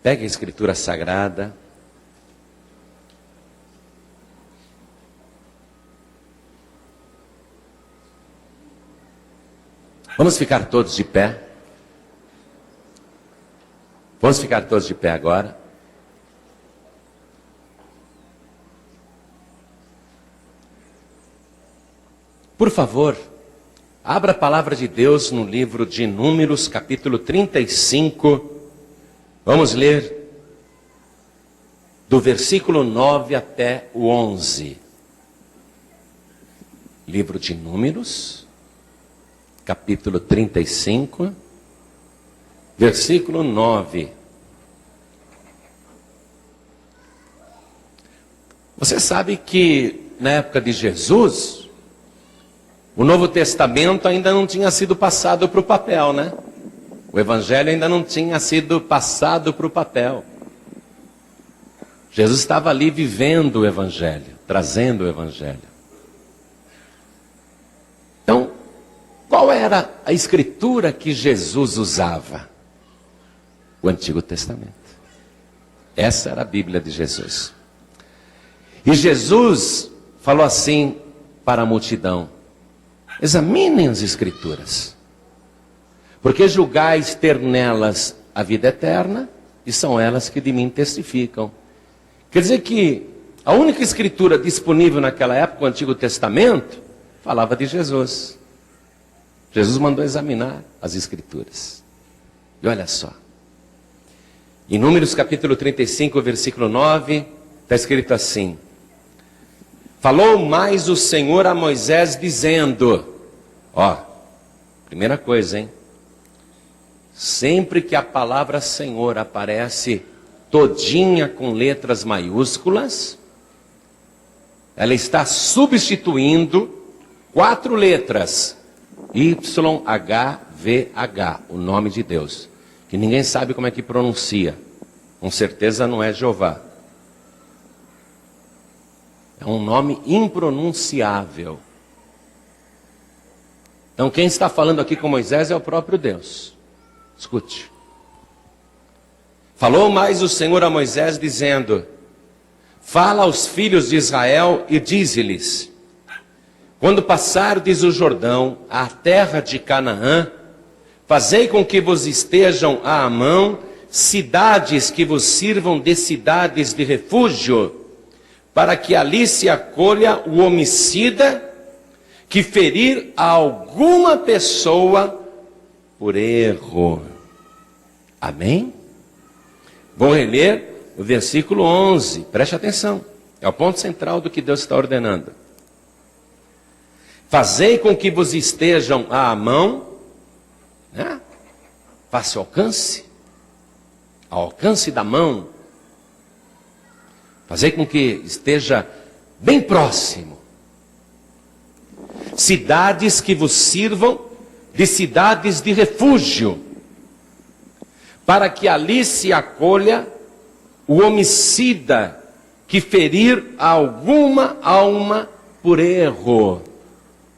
Pegue a Escritura Sagrada. Vamos ficar todos de pé. Vamos ficar todos de pé agora. Por favor, abra a palavra de Deus no livro de Números, capítulo 35. Vamos ler do versículo 9 até o 11. Livro de Números, capítulo 35, versículo 9. Você sabe que na época de Jesus, o Novo Testamento ainda não tinha sido passado para o papel, né? O Evangelho ainda não tinha sido passado para o papel. Jesus estava ali vivendo o Evangelho, trazendo o Evangelho. Então, qual era a escritura que Jesus usava? O Antigo Testamento. Essa era a Bíblia de Jesus. E Jesus falou assim para a multidão: examinem as Escrituras, porque julgais ter nelas a vida eterna, e são elas que de mim testificam. Quer dizer que a única Escritura disponível naquela época, o Antigo Testamento, falava de Jesus. Jesus mandou examinar as Escrituras. E olha só, em Números capítulo 35, versículo 9, está escrito assim: falou mais o Senhor a Moisés dizendo, ó, primeira coisa, hein? Sempre que a palavra Senhor aparece todinha com letras maiúsculas, ela está substituindo 4 letras, YHVH, o nome de Deus, que ninguém sabe como é que pronuncia, com certeza não é Jeová. É um nome impronunciável. Então quem está falando aqui com Moisés é o próprio Deus. Escute. Falou mais o Senhor a Moisés dizendo: fala aos filhos de Israel e dize-lhes: quando passardes o Jordão, a terra de Canaã, fazei com que vos estejam à mão cidades que vos sirvam de cidades de refúgio, para que ali se acolha o homicida que ferir a alguma pessoa por erro. Amém? Vou reler o versículo 11, preste atenção, é o ponto central do que Deus está ordenando. Fazei com que vos estejam à mão, né? Fácil alcance, ao alcance da mão. Fazei com que esteja bem próximo. Cidades que vos sirvam de cidades de refúgio, para que ali se acolha o homicida que ferir alguma alma por erro.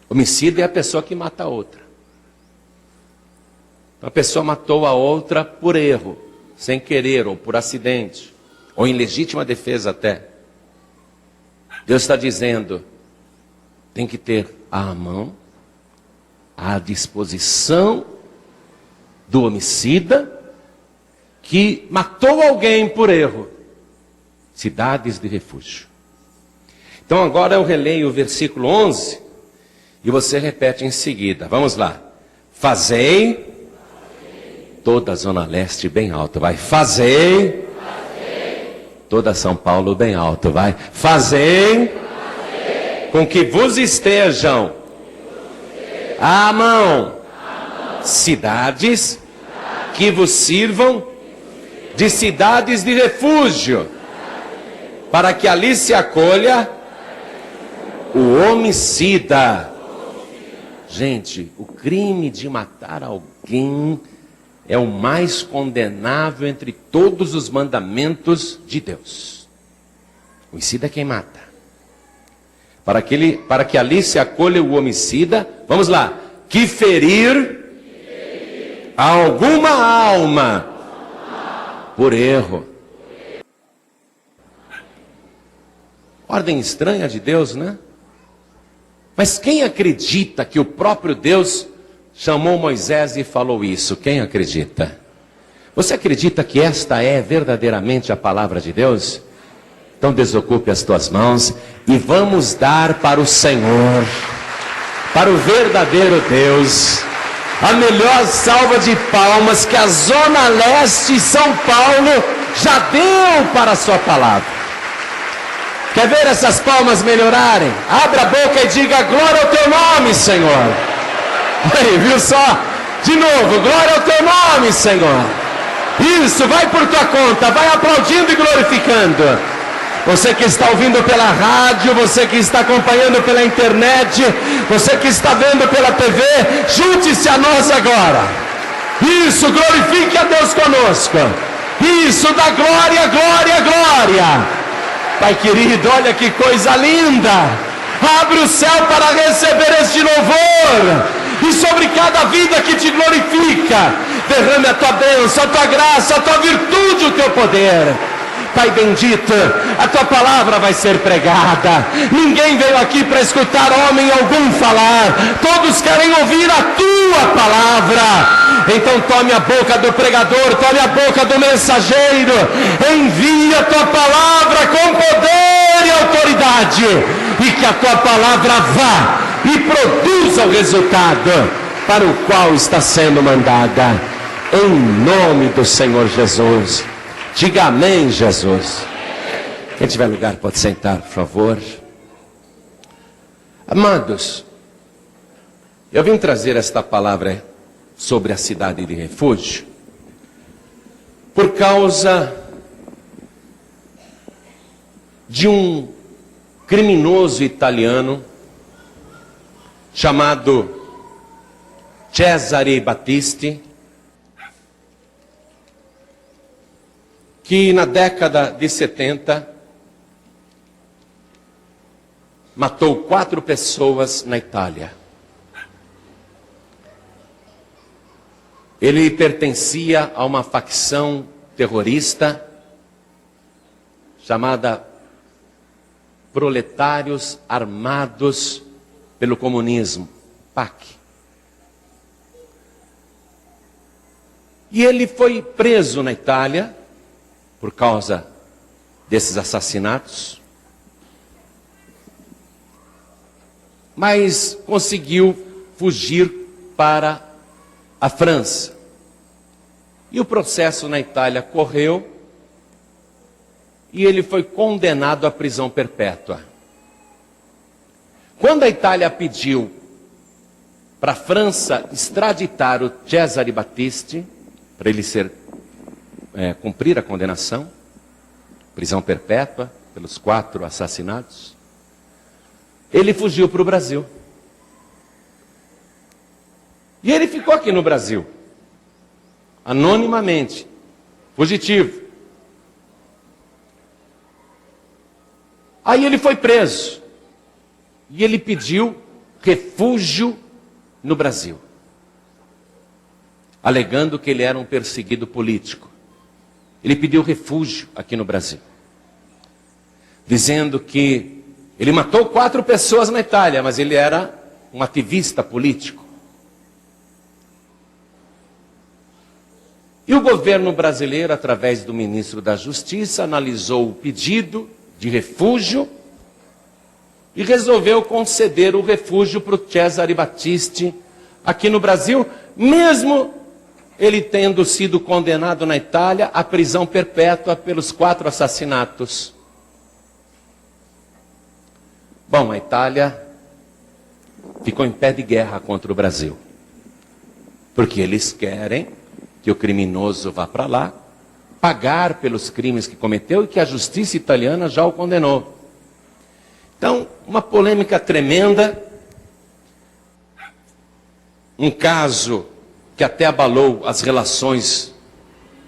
Homicida é a pessoa que mata a outra. A pessoa matou a outra por erro, sem querer, ou por acidente, ou em legítima defesa até. Deus está dizendo, tem que ter à mão, à disposição do homicida que matou alguém por erro. Cidades de refúgio. Então agora eu releio o versículo 11 e você repete em seguida. Vamos lá. Fazei, toda a Zona Leste bem alto, vai. Fazei, toda São Paulo bem alto, vai. Fazei com que vos estejam à mão cidades que vos sirvam de cidades de refúgio, para que ali se acolha o homicida. Gente, o crime de matar alguém é o mais condenável entre todos os mandamentos de Deus. O homicida é quem mata. Para que ali se acolha o homicida, vamos lá, que ferir alguma alma por erro. Ordem estranha de Deus, né? Mas quem acredita que o próprio Deus chamou Moisés e falou isso? Quem acredita? Você acredita que esta é verdadeiramente a palavra de Deus? Então desocupe as tuas mãos e vamos dar para o Senhor, para o verdadeiro Deus, a melhor salva de palmas que a Zona Leste de São Paulo já deu para a sua palavra. Quer ver essas palmas melhorarem? Abra a boca e diga glória ao teu nome, Senhor. Aí, viu só? De novo, glória ao teu nome, Senhor. Isso, vai por tua conta, vai aplaudindo e glorificando. Você que está ouvindo pela rádio, você que está acompanhando pela internet, você que está vendo pela TV, junte-se a nós agora. Isso, glorifique a Deus conosco. Isso, dá glória, glória, glória. Pai querido, olha que coisa linda. Abre o céu para receber este louvor. E sobre cada vida que te glorifica, derrame a tua bênção, a tua graça, a tua virtude, o teu poder. Pai bendito, a tua palavra vai ser pregada. Ninguém veio aqui para escutar homem algum falar. Todos querem ouvir a tua palavra. Então tome a boca do pregador, tome a boca do mensageiro. Envia a tua palavra com poder e autoridade. E que a tua palavra vá e produza o resultado para o qual está sendo mandada. Em nome do Senhor Jesus. Diga amém, Jesus. Quem tiver lugar pode sentar, por favor. Amados, eu vim trazer esta palavra sobre a cidade de refúgio por causa de um criminoso italiano chamado Cesare Battisti, que na década de 70 matou 4 pessoas na Itália. Ele pertencia a uma facção terrorista chamada Proletários Armados pelo Comunismo, PAC. E ele foi preso na Itália por causa desses assassinatos, mas conseguiu fugir para a França. E o processo na Itália correu e ele foi condenado à prisão perpétua. Quando a Itália pediu para a França extraditar o Cesare Battisti, para ele cumprir a condenação, prisão perpétua pelos 4 assassinatos, ele fugiu para o Brasil. E ele ficou aqui no Brasil, anonimamente, fugitivo. Aí ele foi preso, e ele pediu refúgio no Brasil, alegando que ele era um perseguido político. Ele pediu refúgio aqui no Brasil, dizendo que ele matou 4 pessoas na Itália, mas ele era um ativista político. E o governo brasileiro, através do ministro da Justiça, analisou o pedido de refúgio e resolveu conceder o refúgio para o Cesare Battisti aqui no Brasil, mesmo ele tendo sido condenado na Itália à prisão perpétua pelos 4 assassinatos. Bom, a Itália ficou em pé de guerra contra o Brasil, porque eles querem que o criminoso vá para lá, pagar pelos crimes que cometeu e que a justiça italiana já o condenou. Então, uma polêmica tremenda, um caso que até abalou as relações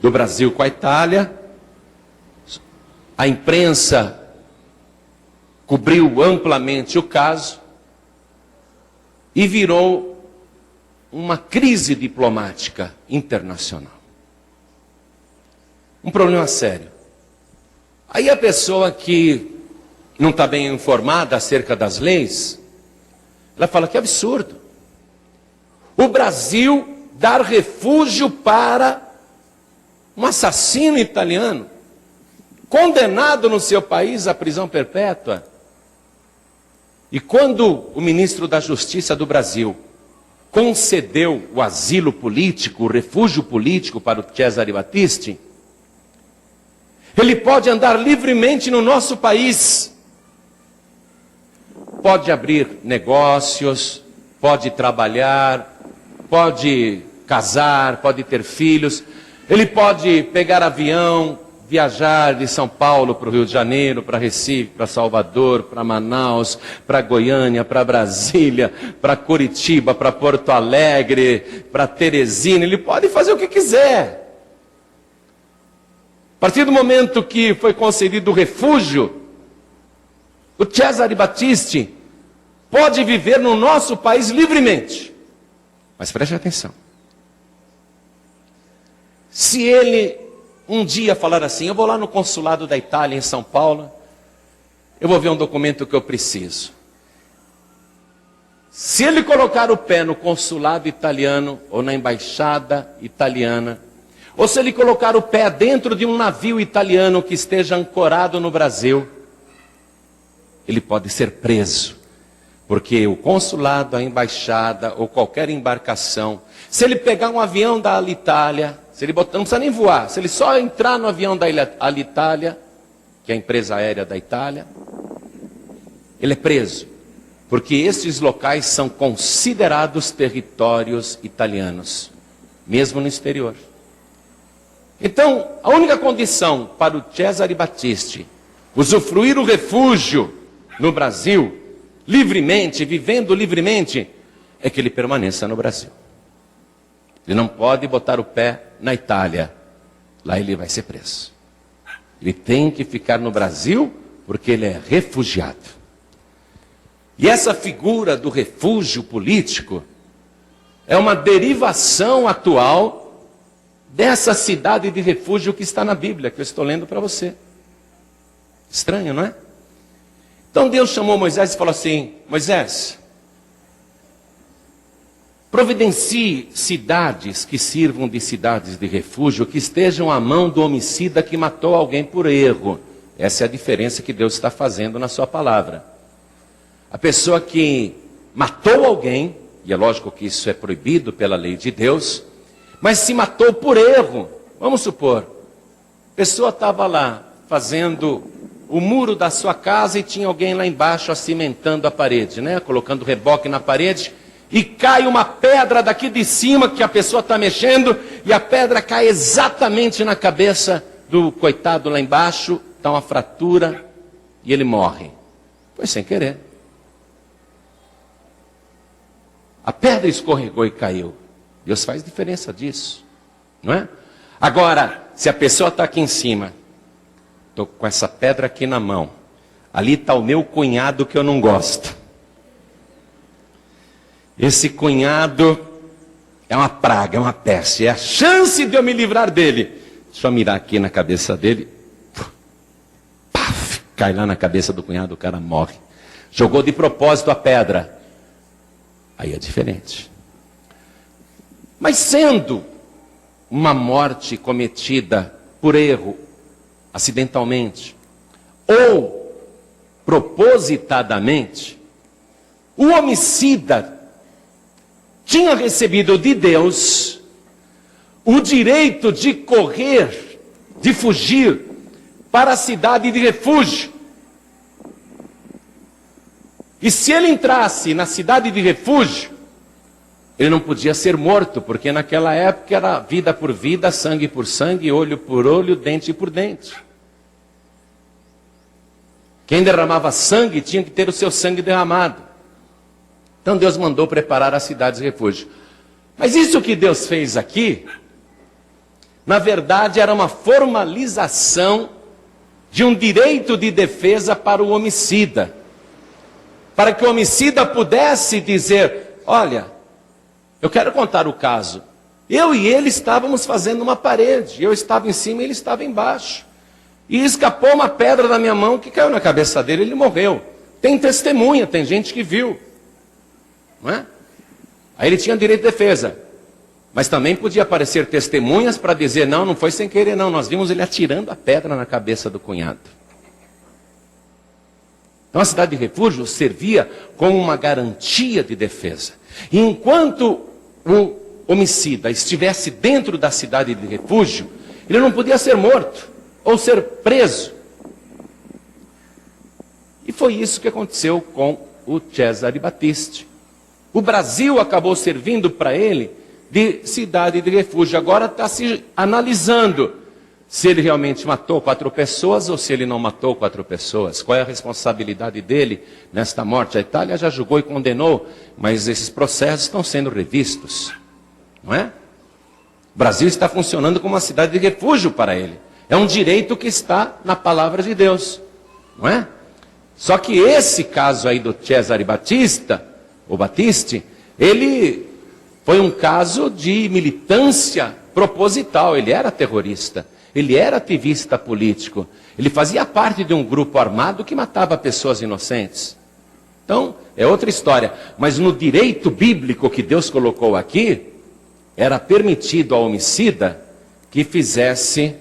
do Brasil com a Itália. A imprensa cobriu amplamente o caso e virou uma crise diplomática internacional. Um problema sério. Aí a pessoa que não está bem informada acerca das leis, ela fala que absurdo. O Brasil dar refúgio para um assassino italiano, condenado no seu país à prisão perpétua. E quando o ministro da Justiça do Brasil concedeu o asilo político, o refúgio político para o Cesare Battisti, ele pode andar livremente no nosso país, pode abrir negócios, pode trabalhar, pode casar, pode ter filhos, ele pode pegar avião, viajar de São Paulo para o Rio de Janeiro, para Recife, para Salvador, para Manaus, para Goiânia, para Brasília, para Curitiba, para Porto Alegre, para Teresina, ele pode fazer o que quiser. A partir do momento que foi concedido o refúgio, o Cesare Battisti pode viver no nosso país livremente. Mas preste atenção. Se ele um dia falar assim, eu vou lá no consulado da Itália em São Paulo, eu vou ver um documento que eu preciso. Se ele colocar o pé no consulado italiano ou na embaixada italiana, ou se ele colocar o pé dentro de um navio italiano que esteja ancorado no Brasil, ele pode ser preso. Porque o consulado, a embaixada ou qualquer embarcação, se ele pegar um avião da Alitalia, se ele botar, não precisa nem voar, se ele só entrar no avião da Alitalia, que é a empresa aérea da Itália, ele é preso. Porque esses locais são considerados territórios italianos, mesmo no exterior. Então, a única condição para o Cesare Battisti usufruir o refúgio no Brasil, livremente, vivendo livremente, é que ele permaneça no Brasil. Ele não pode botar o pé na Itália, lá ele vai ser preso. Ele tem que ficar no Brasil porque ele é refugiado. E essa figura do refúgio político é uma derivação atual dessa cidade de refúgio que está na Bíblia, que eu estou lendo para você. Estranho, não é? Então Deus chamou Moisés e falou assim, Moisés, providencie cidades que sirvam de cidades de refúgio, que estejam à mão do homicida que matou alguém por erro. Essa é a diferença que Deus está fazendo na sua palavra. A pessoa que matou alguém, e é lógico que isso é proibido pela lei de Deus, mas se matou por erro. Vamos supor, a pessoa estava lá fazendo o muro da sua casa e tinha alguém lá embaixo acimentando a parede, né? Colocando reboque na parede, e cai uma pedra daqui de cima que a pessoa está mexendo, e a pedra cai exatamente na cabeça do coitado lá embaixo, dá uma fratura e ele morre. Foi sem querer. A pedra escorregou e caiu. Deus faz diferença disso, não é? Agora, se a pessoa está aqui em cima, estou com essa pedra aqui na mão, ali está o meu cunhado que eu não gosto. Esse cunhado é uma praga, é uma peste, é a chance de eu me livrar dele. Deixa eu mirar aqui na cabeça dele, paf, cai lá na cabeça do cunhado, o cara morre. Jogou de propósito a pedra, aí é diferente. Mas sendo uma morte cometida por erro, acidentalmente, ou propositadamente, o homicida tinha recebido de Deus o direito de correr, de fugir para a cidade de refúgio. E se ele entrasse na cidade de refúgio, ele não podia ser morto, porque naquela época era vida por vida, sangue por sangue, olho por olho, dente por dente. Quem derramava sangue tinha que ter o seu sangue derramado. Então Deus mandou preparar as cidades de refúgio. Mas isso que Deus fez aqui, na verdade era uma formalização de um direito de defesa para o homicida. Para que o homicida pudesse dizer, olha, eu quero contar o caso Eu e ele estávamos fazendo uma parede. Eu estava em cima e ele estava embaixo. E escapou uma pedra da minha mão que caiu na cabeça dele, ele morreu. Tem testemunha, tem gente que viu. Não é? Aí ele tinha direito de defesa. Mas também podia aparecer testemunhas para dizer, não foi sem querer não, nós vimos ele atirando a pedra na cabeça do cunhado. Então a cidade de refúgio servia como uma garantia de defesa. E enquanto o homicida estivesse dentro da cidade de refúgio, ele não podia ser morto ou ser preso. E foi isso que aconteceu com o Cesare Battisti. O Brasil acabou servindo para ele de cidade de refúgio. Agora está se analisando se ele realmente matou 4 pessoas ou se ele não matou 4 pessoas. Qual é a responsabilidade dele nesta morte? A Itália já julgou e condenou, mas esses processos estão sendo revistos. Não é? O Brasil está funcionando como uma cidade de refúgio para ele. É um direito que está na palavra de Deus. Não é? Só que esse caso aí do Cesare Battisti, ele foi um caso de militância proposital. Ele era terrorista, ele era ativista político, ele fazia parte de um grupo armado que matava pessoas inocentes. Então, é outra história. Mas no direito bíblico que Deus colocou aqui, era permitido ao homicida que fizesse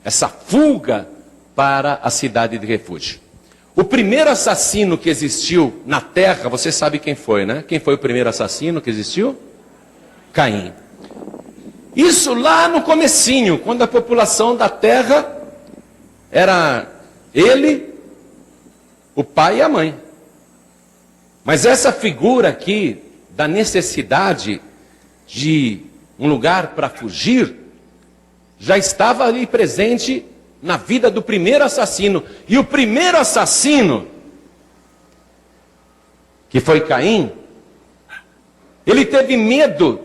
essa fuga para a cidade de refúgio. O primeiro assassino que existiu na terra, você sabe quem foi, né? Quem foi o primeiro assassino que existiu? Caim. Isso lá no comecinho, quando a população da terra era ele, o pai e a mãe. Mas essa figura aqui da necessidade de um lugar para fugir já estava ali presente na vida do primeiro assassino. E o primeiro assassino, que foi Caim, ele teve medo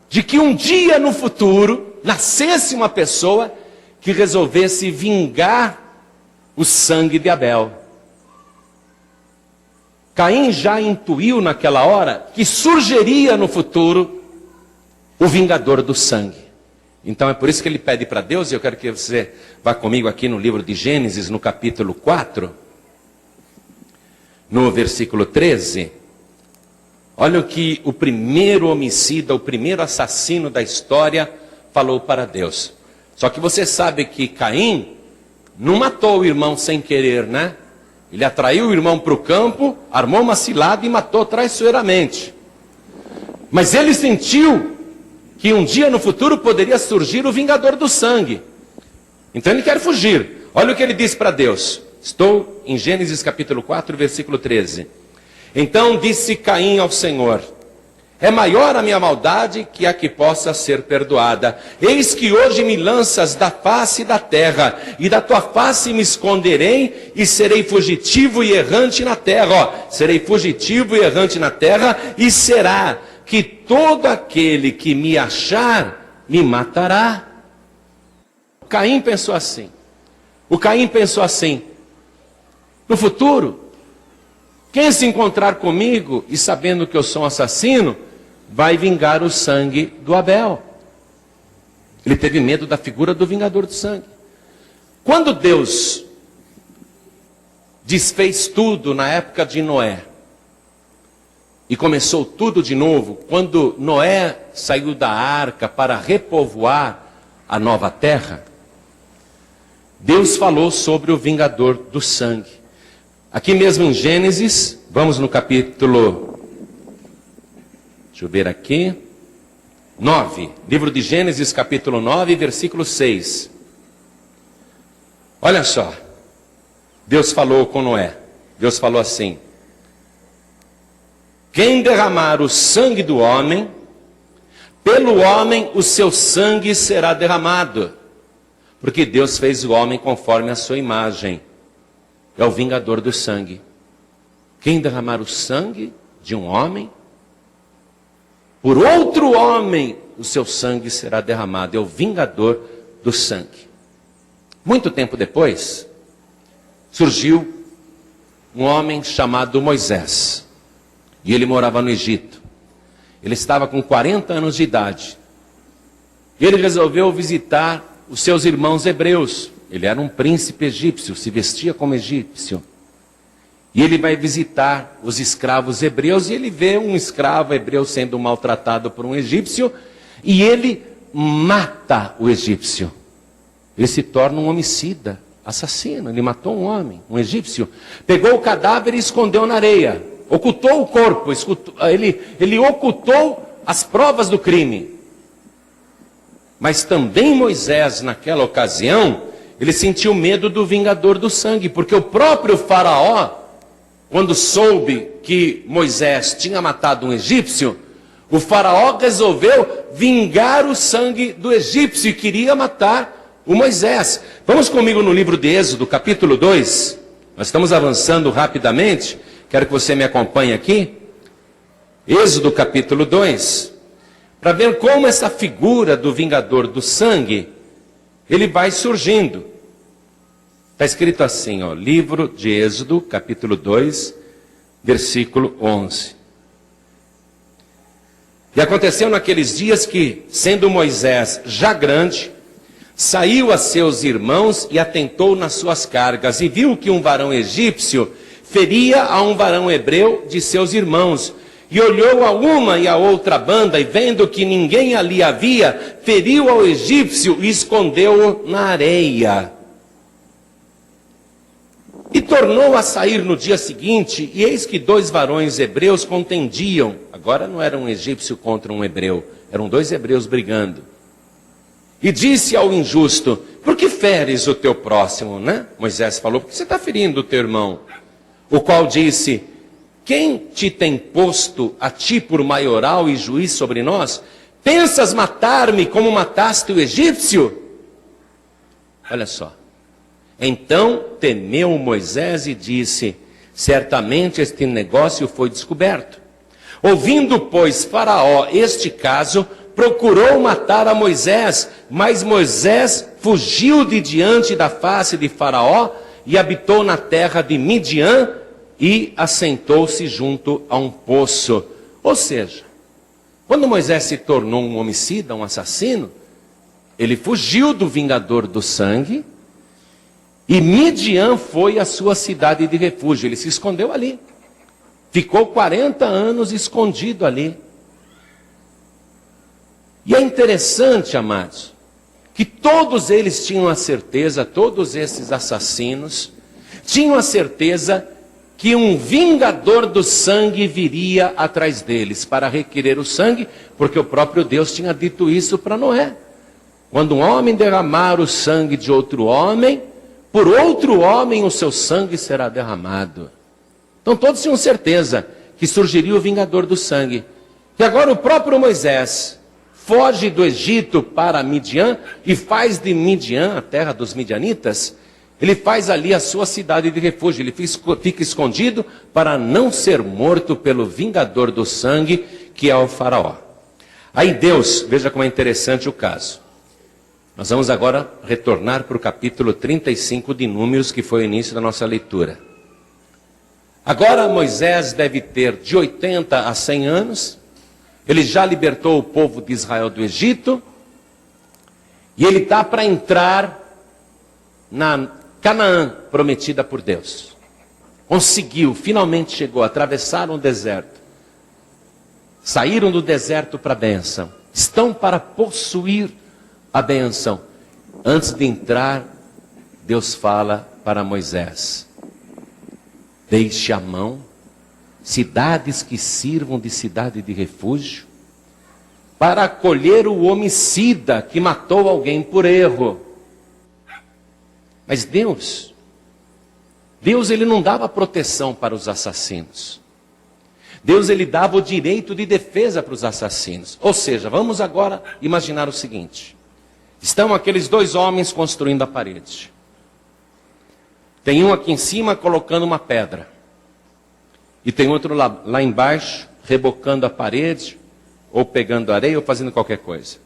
de que um dia no futuro nascesse uma pessoa que resolvesse vingar o sangue de Abel. Caim já intuiu naquela hora que surgiria no futuro o vingador do sangue. Então é por isso que ele pede para Deus, e eu quero que você vá comigo aqui no livro de Gênesis, no capítulo 4, no versículo 13. Olha o que o primeiro homicida, o primeiro assassino da história falou para Deus. Só que você sabe que Caim não matou o irmão sem querer, né? Ele atraiu o irmão para o campo, armou uma cilada e matou traiçoeiramente. Mas ele sentiu que um dia no futuro poderia surgir o vingador do sangue. Então ele quer fugir. Olha o que ele diz para Deus. Estou em Gênesis capítulo 4, versículo 13. Então disse Caim ao Senhor: é maior a minha maldade que a que possa ser perdoada. Eis que hoje me lanças da face da terra, e da tua face me esconderei, e serei fugitivo e errante na terra. Serei fugitivo e errante na terra, e será que todo aquele que me achar, me matará. Caim pensou assim. O Caim pensou assim: no futuro, quem se encontrar comigo e sabendo que eu sou um assassino, vai vingar o sangue do Abel. Ele teve medo da figura do vingador do sangue. Quando Deus desfez tudo na época de Noé, e começou tudo de novo, quando Noé saiu da arca para repovoar a nova terra, Deus falou sobre o vingador do sangue. Aqui mesmo em Gênesis, vamos no capítulo, deixa eu ver aqui, 9, livro de Gênesis capítulo 9, versículo 6. Olha só, Deus falou com Noé, Deus falou assim: quem derramar o sangue do homem, pelo homem o seu sangue será derramado, porque Deus fez o homem conforme a sua imagem. É o vingador do sangue. Quem derramar o sangue de um homem, por outro homem o seu sangue será derramado. É o vingador do sangue. Muito tempo depois, surgiu um homem chamado Moisés. E ele morava no Egito. Ele estava com 40 anos de idade. E ele resolveu visitar os seus irmãos hebreus. Ele era um príncipe egípcio, se vestia como egípcio. E ele vai visitar os escravos hebreus e ele vê um escravo hebreu sendo maltratado por um egípcio e ele mata o egípcio. Ele se torna um homicida, assassino. Ele matou um homem, um egípcio. Pegou o cadáver e escondeu na areia. Ocultou o corpo, ele ocultou as provas do crime. Mas também Moisés, naquela ocasião, ele sentiu medo do vingador do sangue, porque o próprio faraó, quando soube que Moisés tinha matado um egípcio, o faraó resolveu vingar o sangue do egípcio e queria matar o Moisés. Vamos comigo no livro de Êxodo, capítulo 2. Nós estamos avançando rapidamente. Quero que você me acompanhe aqui. Êxodo, capítulo 2. Para ver como essa figura do vingador do sangue, ele vai surgindo. Está escrito assim, ó, livro de Êxodo, capítulo 2, versículo 11. E aconteceu naqueles dias que, sendo Moisés já grande, saiu a seus irmãos e atentou nas suas cargas, e viu que um varão egípcio feria a um varão hebreu de seus irmãos, e olhou a uma e a outra banda, e vendo que ninguém ali havia, feriu ao egípcio e escondeu-o na areia. E tornou a sair no dia seguinte, e eis que 2 varões hebreus contendiam. Agora não era um egípcio contra um hebreu, eram 2 hebreus brigando. E disse ao injusto: por que feres o teu próximo, né? Moisés falou: por que você está ferindo o teu irmão? O qual disse: quem te tem posto a ti por maioral e juiz sobre nós? Pensas matar-me como mataste o egípcio? Olha só. Então temeu Moisés e disse: certamente este negócio foi descoberto. Ouvindo, pois, Faraó este caso, procurou matar a Moisés, mas Moisés fugiu de diante da face de Faraó e habitou na terra de Midian e assentou-se junto a um poço. Ou seja, quando Moisés se tornou um homicida, um assassino, ele fugiu do vingador do sangue, e Midian foi a sua cidade de refúgio. Ele se escondeu ali. Ficou 40 anos escondido ali. E é interessante, amados, que todos eles tinham a certeza, todos esses assassinos, tinham a certeza que um vingador do sangue viria atrás deles para requerer o sangue, porque o próprio Deus tinha dito isso para Noé. Quando um homem derramar o sangue de outro homem, por outro homem o seu sangue será derramado. Então todos tinham certeza que surgiria o vingador do sangue. E agora o próprio Moisés foge do Egito para Midian e faz de Midian, a terra dos midianitas, ele faz ali a sua cidade de refúgio. Ele fica escondido para não ser morto pelo vingador do sangue, que é o faraó. Aí Deus, veja como é interessante o caso. Nós vamos agora retornar para o capítulo 35 de Números, que foi o início da nossa leitura. Agora Moisés deve ter de 80 a 100 anos. Ele já libertou o povo de Israel do Egito. E ele está para entrar na Canaã prometida por Deus. Conseguiu, finalmente chegou, atravessaram o deserto. Saíram do deserto para a bênção. Estão para possuir a bênção. Antes de entrar, Deus fala para Moisés: deixe à mão cidades que sirvam de cidade de refúgio, para acolher o homicida que matou alguém por erro. Mas Deus ele não dava proteção para os assassinos. Deus ele dava o direito de defesa para os assassinos. Ou seja, vamos agora imaginar o seguinte: estão aqueles 2 homens construindo a parede. Tem um aqui em cima colocando uma pedra. E tem outro lá embaixo, rebocando a parede, ou pegando areia, ou fazendo qualquer coisa.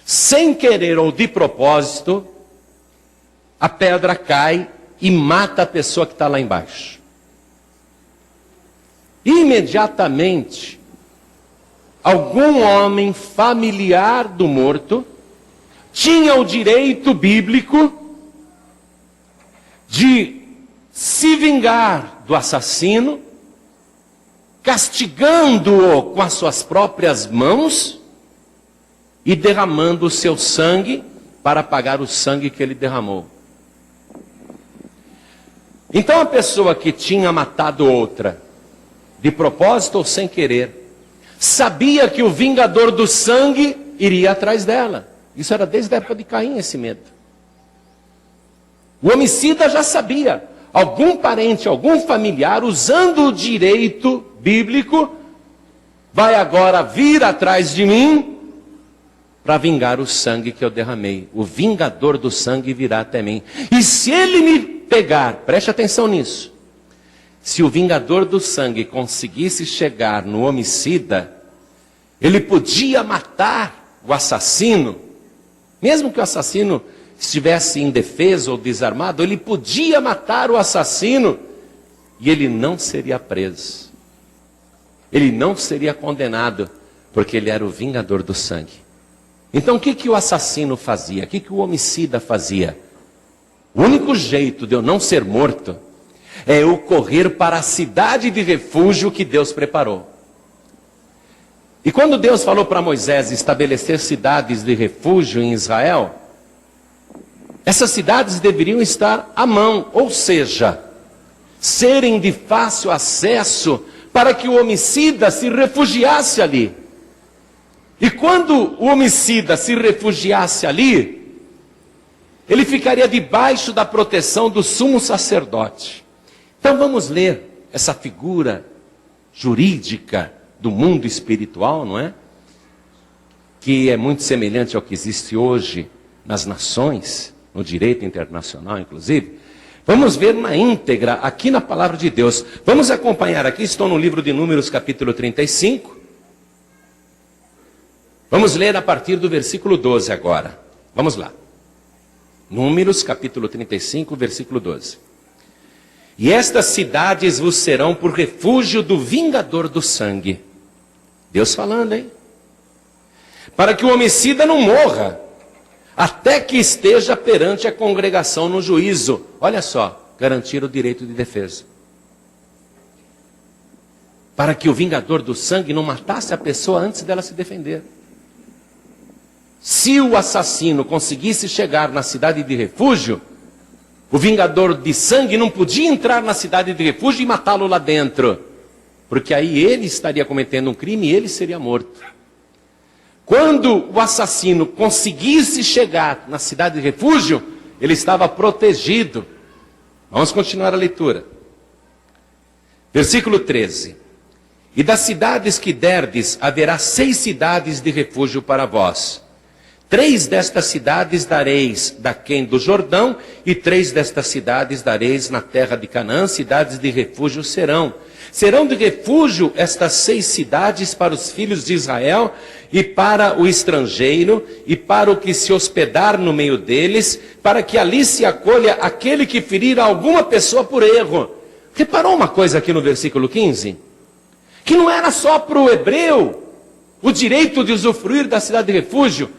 Sem querer ou de propósito, a pedra cai e mata a pessoa que está lá embaixo. Imediatamente, algum homem familiar do morto tinha o direito bíblico de se vingar do assassino, castigando-o com as suas próprias mãos e derramando o seu sangue para pagar o sangue que ele derramou. Então a pessoa que tinha matado outra, de propósito ou sem querer, sabia que o vingador do sangue iria atrás dela. Isso era desde a época de Caim, esse medo. O homicida já sabia. Algum parente, algum familiar, usando o direito bíblico, vai agora vir atrás de mim para vingar o sangue que eu derramei. O vingador do sangue virá até mim. E se ele me pegar, preste atenção nisso, se o vingador do sangue conseguisse chegar no homicida, ele podia matar o assassino, mesmo que o assassino estivesse indefeso ou desarmado, ele podia matar o assassino e ele não seria preso. Ele não seria condenado, porque ele era o vingador do sangue. Então o que o assassino fazia? O que o homicida fazia? O único jeito de eu não ser morto é eu correr para a cidade de refúgio que Deus preparou. E quando Deus falou para Moisés estabelecer cidades de refúgio em Israel, essas cidades deveriam estar à mão, ou seja, serem de fácil acesso para que o homicida se refugiasse ali. E quando o homicida se refugiasse ali, ele ficaria debaixo da proteção do sumo sacerdote. Então vamos ler essa figura jurídica do mundo espiritual, não é? Que é muito semelhante ao que existe hoje nas nações, no direito internacional inclusive. Vamos ver na íntegra aqui na palavra de Deus. Vamos acompanhar aqui, estou no livro de Números capítulo 35. Vamos ler a partir do versículo 12 agora. Vamos lá. Números capítulo 35, versículo 12. E estas cidades vos serão por refúgio do vingador do sangue. Deus falando, hein? Para que o homicida não morra, até que esteja perante a congregação no juízo. Olha só, garantir o direito de defesa. Para que o vingador do sangue não matasse a pessoa antes dela se defender. Se o assassino conseguisse chegar na cidade de refúgio, o vingador de sangue não podia entrar na cidade de refúgio e matá-lo lá dentro. Porque aí ele estaria cometendo um crime e ele seria morto. Quando o assassino conseguisse chegar na cidade de refúgio, ele estava protegido. Vamos continuar a leitura. Versículo 13. E das cidades que derdes, haverá 6 cidades de refúgio para vós. 3 destas cidades dareis daquém do Jordão, e 3 destas cidades dareis na terra de Canaã, cidades de refúgio serão. Serão de refúgio estas 6 cidades para os filhos de Israel, e para o estrangeiro, e para o que se hospedar no meio deles, para que ali se acolha aquele que ferir alguma pessoa por erro. Reparou uma coisa aqui no versículo 15? Que não era só para o hebreu o direito de usufruir da cidade de refúgio.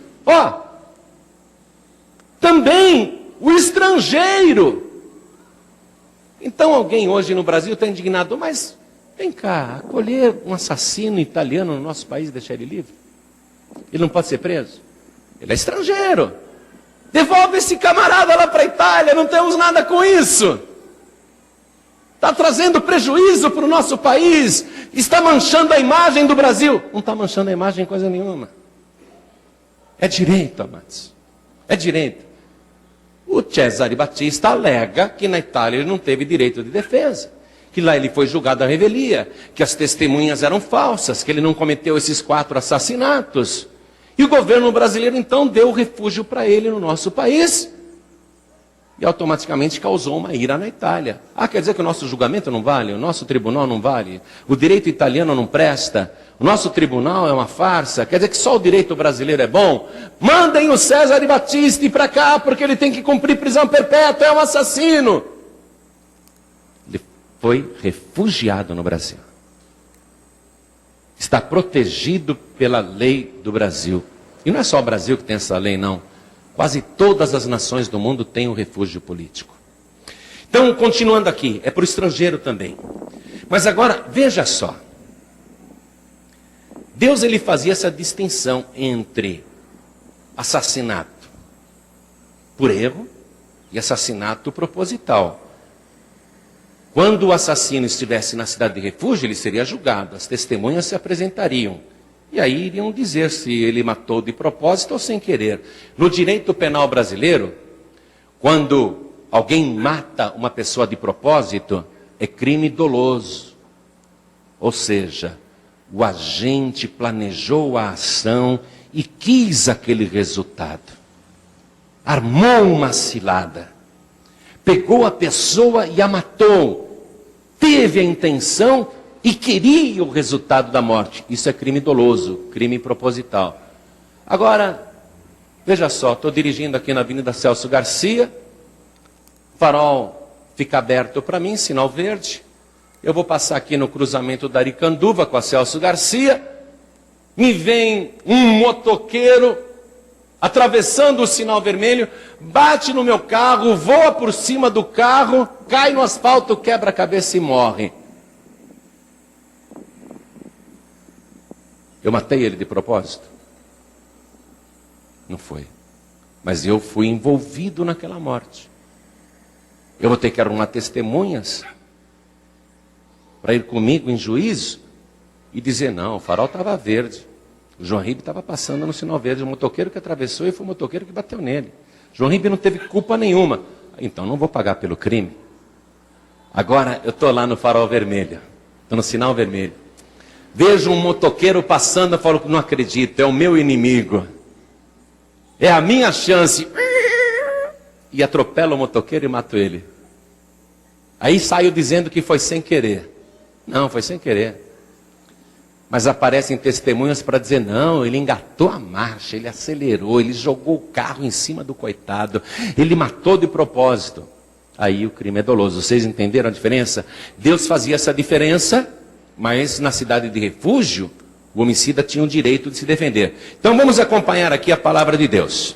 Também o estrangeiro. Então alguém hoje no Brasil está indignado, mas vem cá, acolher um assassino italiano no nosso país e deixar ele livre? Ele não pode ser preso? Ele é estrangeiro. Devolve esse camarada lá para a Itália, não temos nada com isso. Está trazendo prejuízo para o nosso país, está manchando a imagem do Brasil. Não está manchando a imagem coisa nenhuma. É direito, amados. É direito. O Cesare Batista alega que na Itália ele não teve direito de defesa. Que lá ele foi julgado à revelia. Que as testemunhas eram falsas. Que ele não cometeu esses 4 assassinatos. E o governo brasileiro então deu refúgio para ele no nosso país. E automaticamente causou uma ira na Itália. Quer dizer que o nosso julgamento não vale? O nosso tribunal não vale? O direito italiano não presta? O nosso tribunal é uma farsa? Quer dizer que só o direito brasileiro é bom? Mandem o Cesare Battisti para cá, porque ele tem que cumprir prisão perpétua, é um assassino. Ele foi refugiado no Brasil. Está protegido pela lei do Brasil. E não é só o Brasil que tem essa lei, não. Quase todas as nações do mundo têm um refúgio político. Então, continuando aqui, é para o estrangeiro também. Mas agora, veja só. Deus ele fazia essa distinção entre assassinato por erro e assassinato proposital. Quando o assassino estivesse na cidade de refúgio, ele seria julgado, as testemunhas se apresentariam. E aí iriam dizer se ele matou de propósito ou sem querer. No direito penal brasileiro, quando alguém mata uma pessoa de propósito, é crime doloso. Ou seja, o agente planejou a ação e quis aquele resultado. Armou uma cilada. Pegou a pessoa e a matou. Teve a intenção e queria o resultado da morte. Isso é crime doloso, crime proposital. Agora, veja só, estou dirigindo aqui na Avenida Celso Garcia, farol fica aberto para mim, sinal verde. Eu vou passar aqui no cruzamento da Aricanduva com a Celso Garcia. Me vem um motoqueiro atravessando o sinal vermelho, bate no meu carro, voa por cima do carro, cai no asfalto, quebra a cabeça e morre. Eu matei ele de propósito? Não foi. Mas eu fui envolvido naquela morte. Eu vou ter que arrumar testemunhas para ir comigo em juízo e dizer, não, o farol estava verde. O João Ribe estava passando no sinal verde, o motoqueiro que atravessou e foi o motoqueiro que bateu nele. João Ribe não teve culpa nenhuma. Então não vou pagar pelo crime. Agora eu estou lá no farol vermelho, estou no sinal vermelho. Vejo um motoqueiro passando, eu falo, não acredito, é o meu inimigo. É a minha chance. E atropelo o motoqueiro e mato ele. Aí saio dizendo que foi sem querer. Não, foi sem querer. Mas aparecem testemunhas para dizer, não, ele engatou a marcha, ele acelerou, ele jogou o carro em cima do coitado, ele matou de propósito. Aí o crime é doloso. Vocês entenderam a diferença? Deus fazia essa diferença, mas na cidade de refúgio, o homicida tinha o direito de se defender. Então vamos acompanhar aqui a palavra de Deus.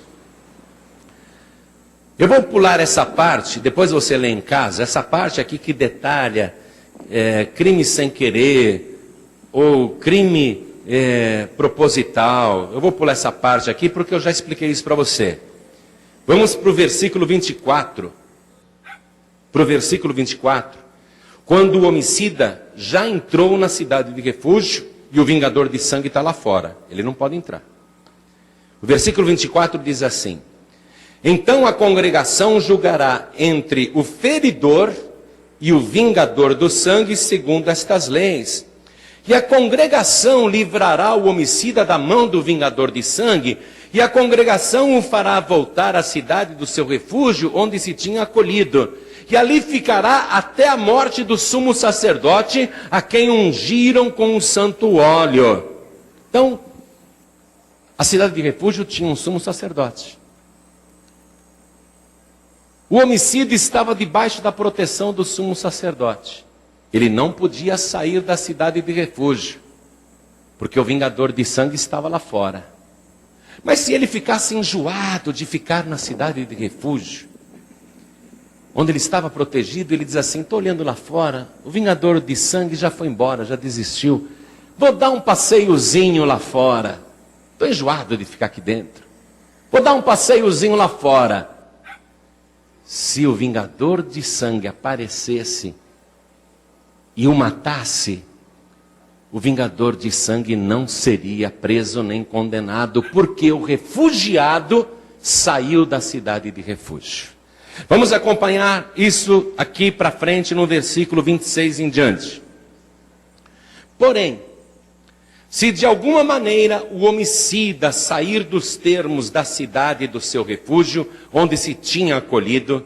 Eu vou pular essa parte, depois você lê em casa, essa parte aqui que detalha crime sem querer, ou crime proposital. Eu vou pular essa parte aqui porque eu já expliquei isso para você. Vamos para o versículo 24. Para o versículo 24. Quando o homicida já entrou na cidade de refúgio e o vingador de sangue está lá fora. Ele não pode entrar. O versículo 24 diz assim: então a congregação julgará entre o feridor e o vingador do sangue segundo estas leis. E a congregação livrará o homicida da mão do vingador de sangue, e a congregação o fará voltar à cidade do seu refúgio, onde se tinha acolhido. E ali ficará até a morte do sumo sacerdote, a quem ungiram com o santo óleo. Então, a cidade de refúgio tinha um sumo sacerdote. O homicida estava debaixo da proteção do sumo sacerdote. Ele não podia sair da cidade de refúgio, porque o vingador de sangue estava lá fora. Mas se ele ficasse enjoado de ficar na cidade de refúgio, onde ele estava protegido, ele diz assim, estou olhando lá fora, o vingador de sangue já foi embora, já desistiu. Vou dar um passeiozinho lá fora. Estou enjoado de ficar aqui dentro. Vou dar um passeiozinho lá fora. Se o vingador de sangue aparecesse e o matasse, o vingador de sangue não seria preso nem condenado, porque o refugiado saiu da cidade de refúgio. Vamos acompanhar isso aqui para frente no versículo 26 em diante. Porém, se de alguma maneira o homicida sair dos termos da cidade do seu refúgio, onde se tinha acolhido,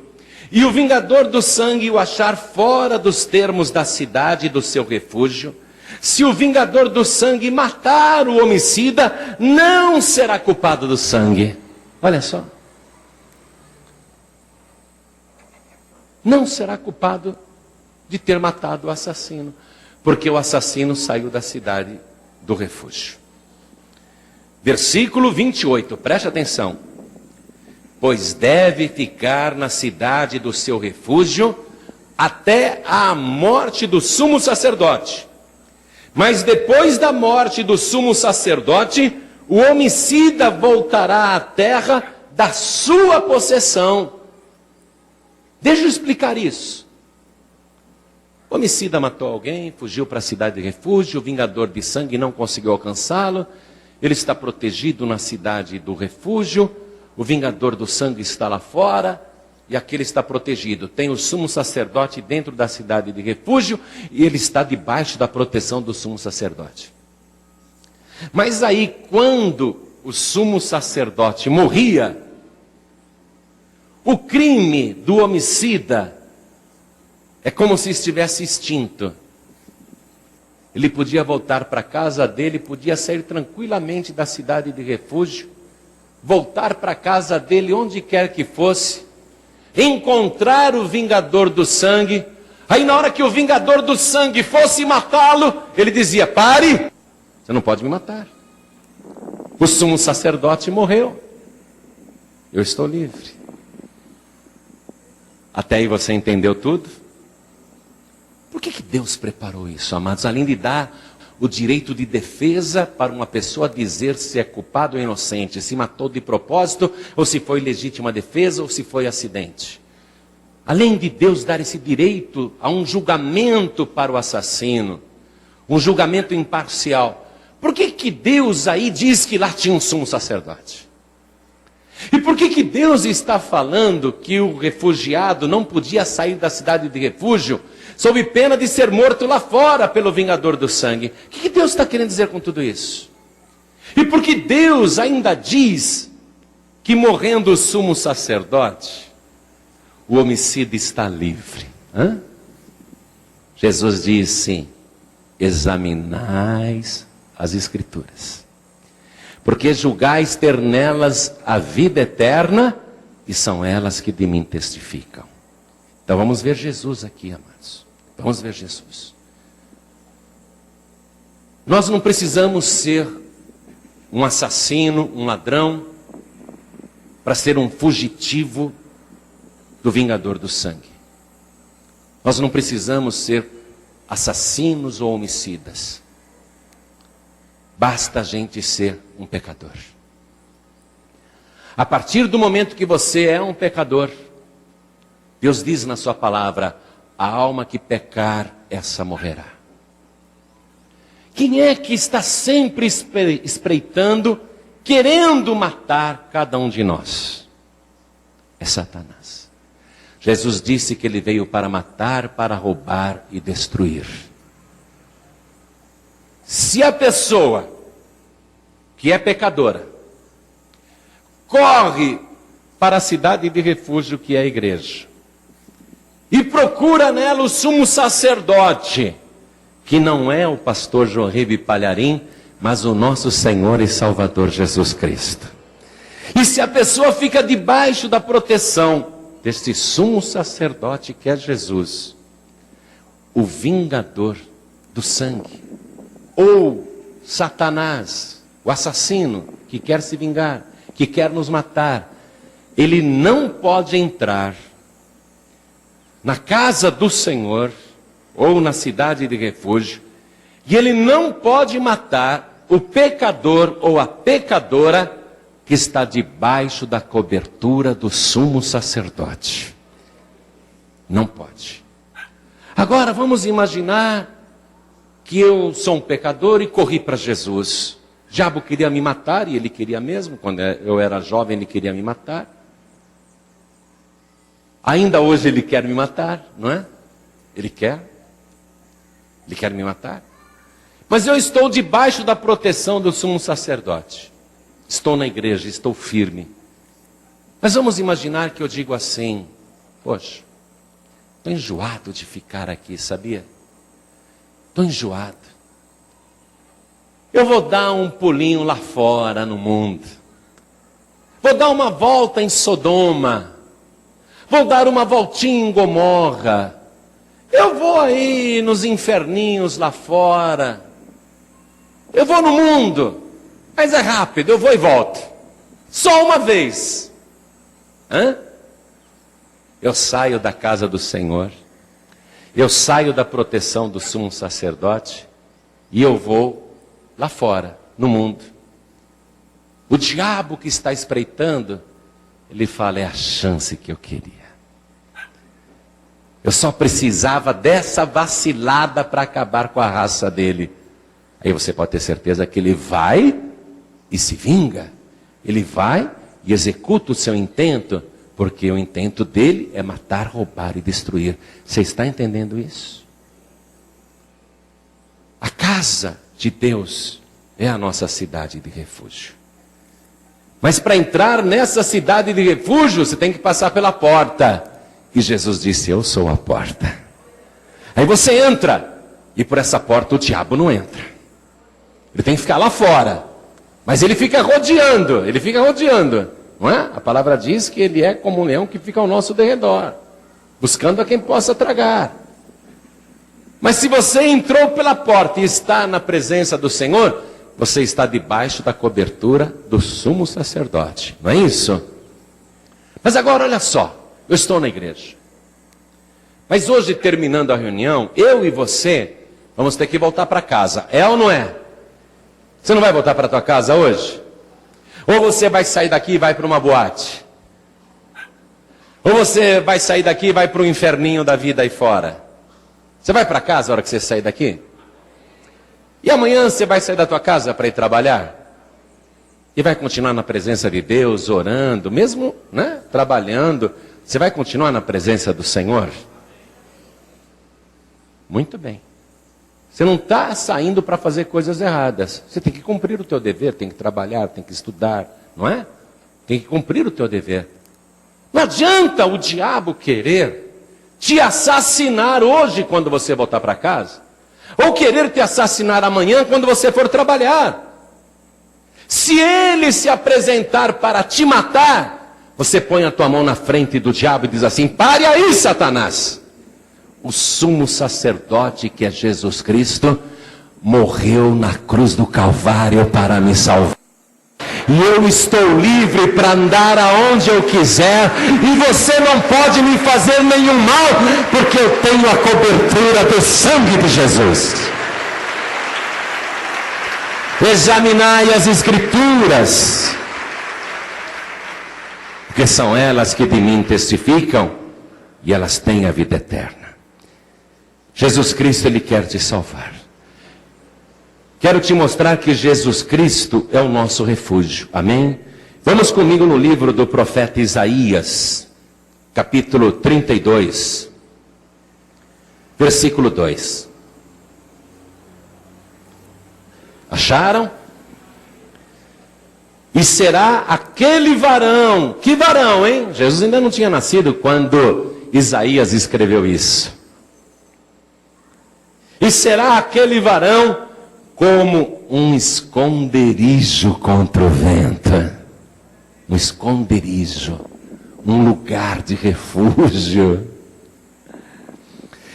e o vingador do sangue o achar fora dos termos da cidade do seu refúgio, se o vingador do sangue matar o homicida, não será culpado do sangue. Olha só. Não será culpado de ter matado o assassino, porque o assassino saiu da cidade do refúgio. Versículo 28, preste atenção. pois deve ficar na cidade do seu refúgio até a morte do sumo sacerdote. Mas depois da morte do sumo sacerdote, o homicida voltará à terra da sua possessão. Deixa eu explicar isso. O homicida matou alguém, fugiu para a cidade de refúgio, o vingador de sangue não conseguiu alcançá-lo, ele está protegido na cidade do refúgio, o vingador do sangue está lá fora, e aquele está protegido. Tem o sumo sacerdote dentro da cidade de refúgio, e ele está debaixo da proteção do sumo sacerdote. Mas aí, quando o sumo sacerdote morria, o crime do homicida é como se estivesse extinto. Ele podia voltar para a casa dele, podia sair tranquilamente da cidade de refúgio, voltar para a casa dele onde quer que fosse, encontrar o vingador do sangue. Aí na hora que o vingador do sangue fosse matá-lo, ele dizia: pare, você não pode me matar. O sumo sacerdote morreu, eu estou livre. Até aí você entendeu tudo? Por que Deus preparou isso, amados? Além de dar o direito de defesa para uma pessoa dizer se é culpado ou inocente, se matou de propósito, ou se foi legítima defesa, ou se foi acidente. Além de Deus dar esse direito a um julgamento para o assassino, um julgamento imparcial, por que Deus aí diz que lá tinha um sumo sacerdote? E por que Deus está falando que o refugiado não podia sair da cidade de refúgio, sob pena de ser morto lá fora pelo vingador do sangue? O que Deus está querendo dizer com tudo isso? E por que Deus ainda diz que morrendo o sumo sacerdote, o homicida está livre? Jesus disse: examinais as Escrituras, porque julgais ter nelas a vida eterna, e são elas que de mim testificam. Então vamos ver Jesus aqui, amados. Vamos ver Jesus. Nós não precisamos ser um assassino, um ladrão, para ser um fugitivo do vingador do sangue. Nós não precisamos ser assassinos ou homicidas. Basta a gente ser um pecador. A partir do momento que você é um pecador, Deus diz na sua palavra: a alma que pecar, essa morrerá. Quem é que está sempre espreitando, querendo matar cada um de nós? É Satanás. Jesus disse que ele veio para matar, para roubar e destruir. Se a pessoa que é pecadora corre para a cidade de refúgio que é a igreja e procura nela o sumo sacerdote, que não é o pastor João Ribe Palharim, mas o nosso Senhor e Salvador Jesus Cristo. E se a pessoa fica debaixo da proteção deste sumo sacerdote que é Jesus, o vingador do sangue, ou Satanás, o assassino que quer se vingar, que quer nos matar, ele não pode entrar na casa do Senhor ou na cidade de refúgio, e ele não pode matar o pecador ou a pecadora que está debaixo da cobertura do sumo sacerdote. Não pode. Agora vamos imaginar que eu sou um pecador e corri para Jesus. O diabo queria me matar, e ele queria mesmo. Quando eu era jovem, ele queria me matar. Ainda hoje ele quer me matar, não é? Ele quer me matar. Mas eu estou debaixo da proteção do sumo sacerdote. Estou na igreja, estou firme. Mas vamos imaginar que eu digo assim: poxa, estou enjoado de ficar aqui, sabia? Estou enjoado. Eu vou dar um pulinho lá fora no mundo. Vou dar uma volta em Sodoma. Vou dar uma voltinha em Gomorra. Eu vou aí nos inferninhos lá fora. Eu vou no mundo. Mas é rápido, eu vou e volto. Só uma vez. Eu saio da casa do Senhor, eu saio da proteção do sumo sacerdote e eu vou lá fora, no mundo. O diabo que está espreitando, ele fala, é a chance que eu queria. Eu só precisava dessa vacilada para acabar com a raça dele. Aí você pode ter certeza que ele vai e se vinga. Ele vai e executa o seu intento, porque o intento dele é matar, roubar e destruir. Você está entendendo isso? A casa de Deus é a nossa cidade de refúgio. Mas para entrar nessa cidade de refúgio, você tem que passar pela porta. E Jesus disse, eu sou a porta. Aí você entra, e por essa porta o diabo não entra. Ele tem que ficar lá fora. Mas ele fica rodeando, não é? A palavra diz que ele é como um leão que fica ao nosso derredor, buscando a quem possa tragar. Mas se você entrou pela porta e está na presença do Senhor, você está debaixo da cobertura do sumo sacerdote, não é isso? Mas agora olha só. Eu estou na igreja. Mas hoje, terminando a reunião, eu e você vamos ter que voltar para casa. É ou não é? Você não vai voltar para a tua casa hoje? Ou você vai sair daqui e vai para uma boate? Ou você vai sair daqui e vai para o inferninho da vida aí fora? Você vai para casa na hora que você sair daqui? E amanhã você vai sair da tua casa para ir trabalhar? E vai continuar na presença de Deus, orando, mesmo, né, trabalhando. Você vai continuar na presença do Senhor? Muito bem. Você não está saindo para fazer coisas erradas. Você tem que cumprir o teu dever, tem que trabalhar, tem que estudar, não é? Tem que cumprir o teu dever. Não adianta o diabo querer te assassinar hoje quando você voltar para casa, ou querer te assassinar amanhã quando você for trabalhar. Se ele se apresentar para te matar, você põe a tua mão na frente do diabo e diz assim, pare aí, Satanás. O sumo sacerdote, que é Jesus Cristo, morreu na cruz do Calvário para me salvar. E eu estou livre para andar aonde eu quiser, e você não pode me fazer nenhum mal, porque eu tenho a cobertura do sangue de Jesus. Examinai as Escrituras, porque são elas que de mim testificam, e elas têm a vida eterna. Jesus Cristo, Ele quer te salvar. Quero te mostrar que Jesus Cristo é o nosso refúgio, amém? Vamos comigo no livro do profeta Isaías, capítulo 32, versículo 2. Acharam? E será aquele varão, que varão, hein? Jesus ainda não tinha nascido quando Isaías escreveu isso. E será aquele varão como um esconderijo contra o vento. Um esconderijo, um lugar de refúgio.